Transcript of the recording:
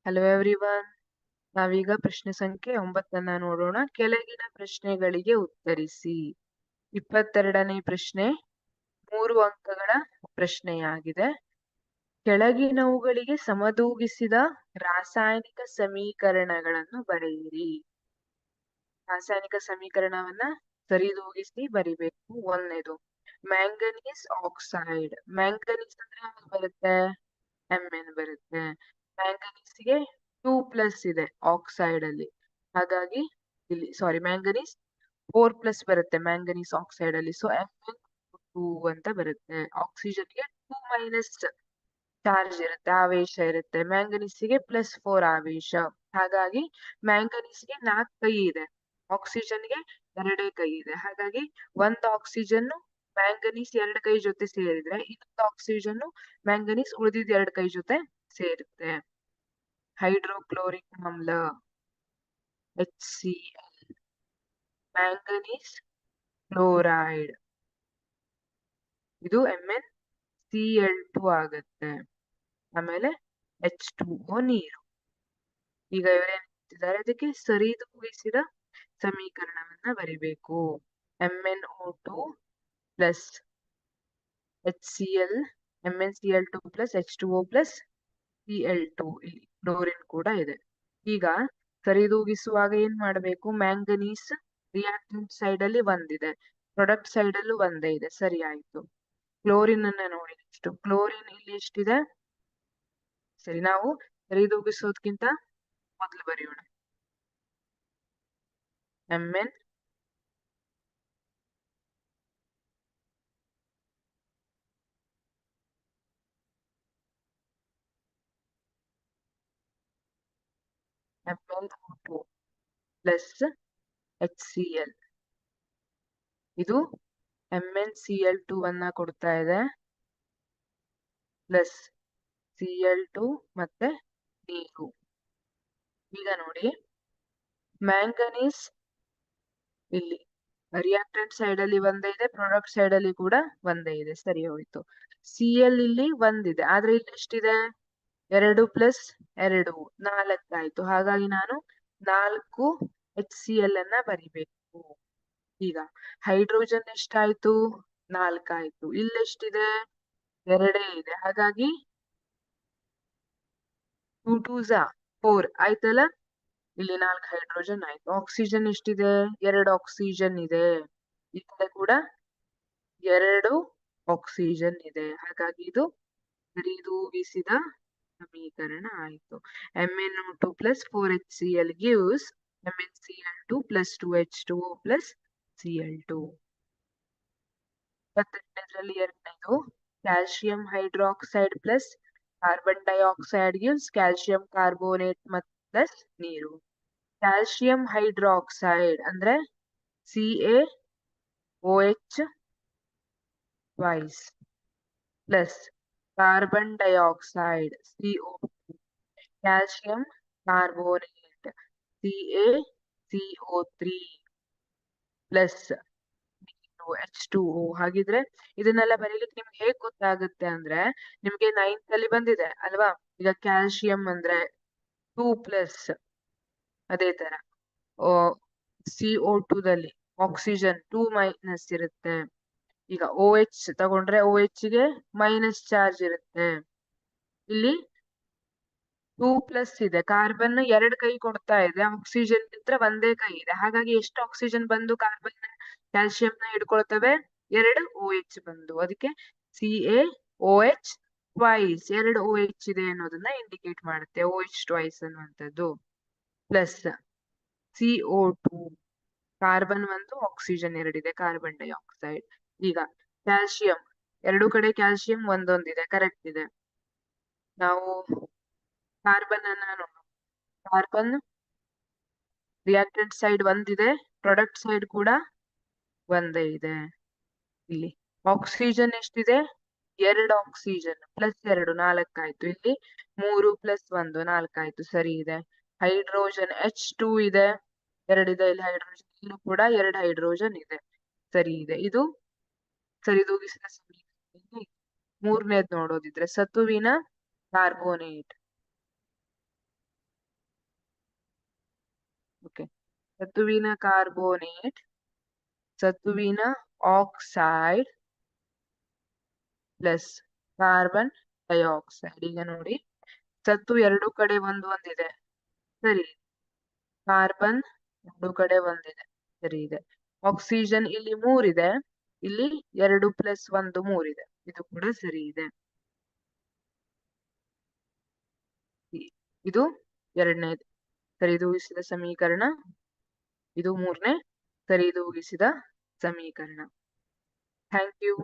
Hello everyone. ನಾವೀಗ ಪ್ರಶ್ನೆ ಸಂಖ್ಯೆ 9 ನೋಡೋಣ. ಕೆಳಗಿನ ಪ್ರಶ್ನೆಗಳಿಗೆ ಉತ್ತರಿಸಿ. 22ನೇ ಪ್ರಶ್ನೆ 3 ಅಂಕಗಳ ಪ್ರಶ್ನೆಯಾಗಿದೆ. ಕೆಳಗಿನವುಗಳಿಗೆ ಸಮತೂಗಿಸಿದ ರಾಸಾಯನಿಕ ಸಮೀಕರಣಗಳನ್ನು ಬರೆಯಿರಿ. ರಾಸಾಯನಿಕ ಸಮೀಕರಣವನ್ನ ಸರಿದೂಗಿಸಿ ಬರಿಬೇಕು. ಒಂದನೇದು ಮ್ಯಾಂಗನೀಸ್ ಆಕ್ಸೈಡ್. ಮ್ಯಾಂಗನೀಸ್ ಅಂದ್ರೆ ಯಾವ್ದು ಬರುತ್ತೆ? Mn ಬರುತ್ತೆ. ಮ್ಯಾಂಗನೀಸ್ಗೆ 2+ ಇದೆ ಆಕ್ಸೈಡ್ ಅಲ್ಲಿ, ಹಾಗಾಗಿ ಇಲ್ಲಿ ಮ್ಯಾಂಗನೀಸ್ 4+ ಬರುತ್ತೆ ಮ್ಯಾಂಗನೀಸ್ ಆಕ್ಸೈಡ್ ಅಲ್ಲಿ. ಸೊ Mn2 ಅಂತ ಬರುತ್ತೆ. ಆಕ್ಸಿಜನ್ಗೆ 2- ಚಾರ್ಜ್ ಇರುತ್ತೆ, ಆವೇಶ ಇರುತ್ತೆ. ಮ್ಯಾಂಗನೀಸ್ಗೆ +4 ಆವೇಶ. ಹಾಗಾಗಿ ಮ್ಯಾಂಗನೀಸ್ಗೆ 4 ಕೈ ಇದೆ, ಆಕ್ಸಿಜನ್ಗೆ 2 ಕೈ ಇದೆ. ಹಾಗಾಗಿ ಒಂದು ಆಕ್ಸಿಜನ್ ಮ್ಯಾಂಗನೀಸ್ 2 ಕೈ ಜೊತೆ ಸೇರಿದ್ರೆ ಇನ್ನೊಂದು ಆಕ್ಸಿಜನ್ ಮ್ಯಾಂಗನೀಸ್ ಉಳಿದಿದ್ 2 ಕೈ ಜೊತೆ ಸೇರುತ್ತೆ. ಹೈಡ್ರೋಕ್ಲೋರಿಕ್ ಆಮ್ಲ HCl, ಮ್ಯಾಂಗನೀಸ್ ಕ್ಲೋರೈಡ್, ಇದು MnCl2 ಆಗುತ್ತೆ. ಆಮೇಲೆ H2O ನೀರು. ಈಗ ಇವರೇನ್ ಹೇಳ್ತಿದ್ದಾರೆ, ಅದಕ್ಕೆ ಸರಿದೂಗಿಸಿದ ಸಮೀಕರಣವನ್ನ ಬರಿಬೇಕು. MnO2 plus HCl, MnCl2 plus H2O plus Cl2. ಇಲ್ಲಿ ಕ್ಲೋರಿನ್ ಕೂಡ ಇದೆ. ಈಗ ಸರಿದೂಗಿಸುವಾಗ ಏನ್ ಮಾಡಬೇಕು? ಮ್ಯಾಂಗನೀಸ್ ರಿಯಾಕ್ಟೆಂಟ್ ಸೈಡ್ ಅಲ್ಲಿ ಒಂದಿದೆ, ಪ್ರೊಡಕ್ಟ್ ಸೈಡ್ ಅಲ್ಲೂ ಒಂದೇ ಇದೆ. ಸರಿ ಆಯ್ತು. ಕ್ಲೋರಿನ್ ಅನ್ನ ನೋಡಿ, ಎಷ್ಟು ಕ್ಲೋರಿನ್ ಇಲ್ಲಿ ಎಷ್ಟಿದೆ? ಸರಿ, ನಾವು ಸರಿದೂಗಿಸೋದ್ಕಿಂತ ಮೊದಲು ಬರೆಯೋಣ. Mn MnO2 ಪ್ಲಸ್ HCl, ಇದು MnCl2 ಅನ್ನ ಕೊಡ್ತಾ ಇದೆ, ಪ್ಲಸ್ Cl2 ಮತ್ತೆ ನೀರು. ಈಗ ನೋಡಿ, ಮ್ಯಾಂಗನೀಸ್ ಇಲ್ಲಿ ರಿಯಾಕ್ಟೆಂಟ್ ಸೈಡ್ ಅಲ್ಲಿ ಒಂದೇ ಇದೆ, ಪ್ರಾಡಕ್ಟ್ ಸೈಡ್ ಅಲ್ಲಿ ಕೂಡ ಒಂದೇ ಇದೆ. ಸರಿ ಹೋಯ್ತು. Cl ಇಲ್ಲಿ ಒಂದಿದೆ, ಆದ್ರೆ ಇಲ್ಲಿ ಎಷ್ಟಿದೆ? 2 + 2 4 ಆಯ್ತು. ಹಾಗಾಗಿ ನಾನು 4 HCl ಅನ್ನ ಬರಿಬೇಕು. ಈಗ ಹೈಡ್ರೋಜನ್ ಎಷ್ಟಾಯ್ತು? 4 ಆಯ್ತು. ಇಲ್ಲೆಷ್ಟಿದೆ? 2 ಇದೆ. ಹಾಗಾಗಿ 2 2s 4 ಆಯ್ತಲ್ಲ. ಇಲ್ಲಿ 4 ಹೈಡ್ರೋಜನ್ ಆಯ್ತು. ಆಕ್ಸಿಜನ್ ಎಷ್ಟಿದೆ? 2 ಆಕ್ಸಿಜನ್ ಇದೆ. ಈ ಕಡೆ ಕೂಡ 2 ಆಕ್ಸಿಜನ್ ಇದೆ. ಹಾಗಾಗಿ ಇದು ಸರಿದೂಗಿಸಿದ ಸಮೀಕರಣ ಆಯ್ತು. MnO2 plus 4HCl gives MnCl2 plus 2H2O plus Cl2. 22ರಲ್ಲಿ ಎರಡನೇದು calcium hydroxide plus carbon dioxide gives calcium carbonate plus ನೀರು. ಕ್ಯಾಲ್ಸಿಯಂ ಹೈಡ್ರಾಕ್ಸೈಡ್ ಅಂದ್ರೆ CaOH twice plus carbon dioxide CO2, calcium carbonate CaCO3 plus H2O. ಹಾಗಿದ್ರೆ ಇದನ್ನೆಲ್ಲ ಬರೀಲಿಕ್ಕೆ ನಿಮ್ಗೆ ಹೇಗ್ ಗೊತ್ತಾಗುತ್ತೆ ಅಂದ್ರೆ, ನಿಮ್ಗೆ 9th ಅಲ್ಲಿ ಬಂದಿದೆ ಅಲ್ವಾ? ಈಗ ಕ್ಯಾಲ್ಸಿಯಂ ಅಂದ್ರೆ 2+, ಅದೇ ತರ CO2 ದಲ್ಲಿ ಆಕ್ಸಿಜನ್ 2- ಇರುತ್ತೆ. ಈಗ OH ತಗೊಂಡ್ರೆ OH ಗೆ ಮೈನಸ್ ಚಾರ್ಜ್ ಇರುತ್ತೆ. ಇಲ್ಲಿ 2+ ಇದೆ, ಕಾರ್ಬನ್ 2 ಕೈ ಕೊಡ್ತಾ ಇದೆ, ಆಕ್ಸಿಜನ್ ಇದ್ರೆ ಒಂದೇ ಕೈ ಇದೆ. ಹಾಗಾಗಿ ಎಷ್ಟು ಆಕ್ಸಿಜನ್ ಬಂದು ಕಾರ್ಬನ್ ಕ್ಯಾಲ್ಸಿಯಂ ನ ಹಿಡ್ಕೊಳ್ತವೆ? 2 OH ಬಂದು. ಅದಕ್ಕೆ CaOH ಟ್ವೈಸ್ 2 OH ಇದೆ ಅನ್ನೋದನ್ನ ಇಂಡಿಕೇಟ್ ಮಾಡುತ್ತೆ OH ಟ್ವೈಸ್ ಅನ್ನುವಂಥದ್ದು. ಪ್ಲಸ್ CO2, ಕಾರ್ಬನ್ 1, ಆಕ್ಸಿಜನ್ 2 ಇದೆ, ಕಾರ್ಬನ್ ಡೈಆಕ್ಸೈಡ್. ಈಗ ಕ್ಯಾಲ್ಸಿಯಂ 2 ಕಡೆ ಕ್ಯಾಲ್ಸಿಯಂ ಒಂದೊಂದಿದೆ, ಕರೆಕ್ಟ್ ಇದೆ. ನಾವು ಕಾರ್ಬನ್ ಅನ್ನ ನೋಡೋಣ. ಕಾರ್ಬನ್ ರಿಯಾಕ್ಟೆಂಟ್ ಸೈಡ್ ಒಂದಿದೆ, ಪ್ರಾಡಕ್ಟ್ ಸೈಡ್ ಕೂಡ ಒಂದೇ ಇದೆ. ಇಲ್ಲಿ ಆಕ್ಸಿಜನ್ ಎಷ್ಟಿದೆ? 2 ಆಕ್ಸಿಜನ್ ಪ್ಲಸ್ 2 4 ಆಯ್ತು. ಇಲ್ಲಿ 3 + 1 4 ಆಯ್ತು. ಸರಿ ಇದೆ. ಹೈಡ್ರೋಜನ್ H2 ಇದೆ, 2 ಇದೆ. ಇಲ್ಲಿ ಹೈಡ್ರೋಜನ್, ಇಲ್ಲೂ ಕೂಡ 2 ಹೈಡ್ರೋಜನ್ ಇದೆ. ಸರಿ ಇದೆ. ಇದು ಸರಿದೂಗಿಸಿದ ಸಮೀಕರಣ. ಮೂರನೇದ್ ನೋಡೋದಿದ್ರೆ ಸತುವಿನ ಕಾರ್ಬೋನೇಟ್. ಸತುವಿನ ಕಾರ್ಬೋನೇಟ್, ಸತುವಿನ ಆಕ್ಸೈಡ್ ಪ್ಲಸ್ ಕಾರ್ಬನ್ ಡೈಆಕ್ಸೈಡ್. ಈಗ ನೋಡಿ, ಸತ್ತು ಎರಡು ಕಡೆ ಒಂದಿದೆ, ಸರಿ. ಕಾರ್ಬನ್ ಎರಡು ಕಡೆ ಒಂದಿದೆ, ಸರಿ ಇದೆ. ಆಕ್ಸಿಜನ್ ಇಲ್ಲಿ 3 ಇದೆ, ಇಲ್ಲಿ 2 + 1 3 ಇದೆ, ಇದು ಕೂಡ ಸರಿ ಇದೆ. ಇದು ಎರಡನೇದು ಸರಿದೂಗಿಸಿದ ಸಮೀಕರಣ, ಇದು ಮೂರನೇ ಸರಿದೂಗಿಸಿದ ಸಮೀಕರಣ. Thank you.